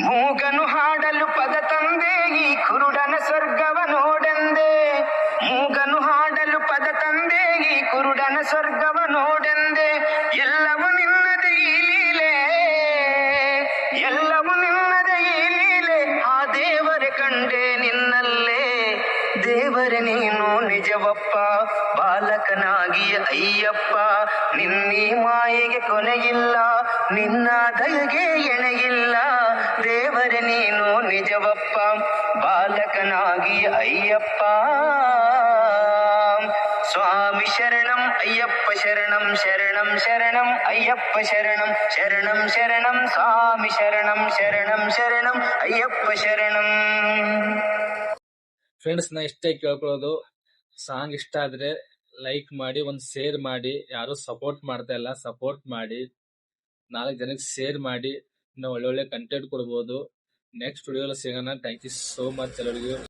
ಮೂಗನು ಹಾಡಲು ಪದ ತಂದೆ, ಈ ಕುರುಡನ ಸ್ವರ್ಗವ ನೋಡೆಂದೆ. ಮೂಗನು ಹಾಡಲು ಪದ ತಂದೆ, ಈ ಕುರುಡನ ಸ್ವರ್ಗವ ನೋಡೆಂದೆ. ಎಲ್ಲವೂ ನಿನ್ನದೇ ಈ ಲೀಲೆ, ಎಲ್ಲವೂ ನಿನ್ನದೇ ಈ ಲೀಲೆ. ಆ ದೇವರೇ ಕಂಡೆ ನಿನ್ನಲ್ಲೇ, ದೇವರೇ ನೀನು ನಿಜವಪ್ಪ. ಬಾಲಕನಾಗಿ ಅಯ್ಯಪ್ಪ, ನಿನ್ನೀ ಮಾಯೆಗೆ ಕೊನೆಯಿಲ್ಲ, ನಿನ್ನ ದಯೆಗೆ ಎಣೆಯಿಲ್ಲ. ದೇವರೇ ನೀನು ನಿಜವಪ್ಪ, ಬಾಲಕನಾಗಿ ಅಯ್ಯಪ್ಪ. ಸ್ವಾಮಿ ಶರಣಂ ಅಯ್ಯಪ್ಪ ಶರಣಂ, ಶರಣಂ ಶರಣಂ ಅಯ್ಯಪ್ಪ ಶರಣಂ, ಶರಣಂ ಶರಣಂ ಸ್ವಾಮಿ ಶರಣಂ, ಶರಣಂ ಶರಣಂ ಅಯ್ಯಪ್ಪ ಶರಣಂ. ಫ್ರೆಂಡ್ಸ್, ನಾ ಇಷ್ಟೇ ಕೇಳ್ಕೊಳ್ಳೋದು, ಸಾಂಗ್ ಇಷ್ಟ ಆದ್ರೆ ಲೈಕ್ ಮಾಡಿ, ಒಂದು ಶೇರ್ ಮಾಡಿ. ಯಾರು ಸಪೋರ್ಟ್ ಮಾಡ್ತಾ ಇಲ್ಲ, ಸಪೋರ್ಟ್ ಮಾಡಿ, 4 ಜನಕ್ಕೆ ಶೇರ್ ಮಾಡಿ. ನಾವು ಒಳ್ಳೊಳ್ಳೆ ಕಂಟೆಂಟ್ ಕೊಡ್ಬೋದು. ನೆಕ್ಸ್ಟ್ ವಿಡಿಯೋಲಿ ಸಿಗೋಣ. ಥ್ಯಾಂಕ್ ಯು ಸೋ ಮಚ್ ಎಲ್ಲರಿಗೂ.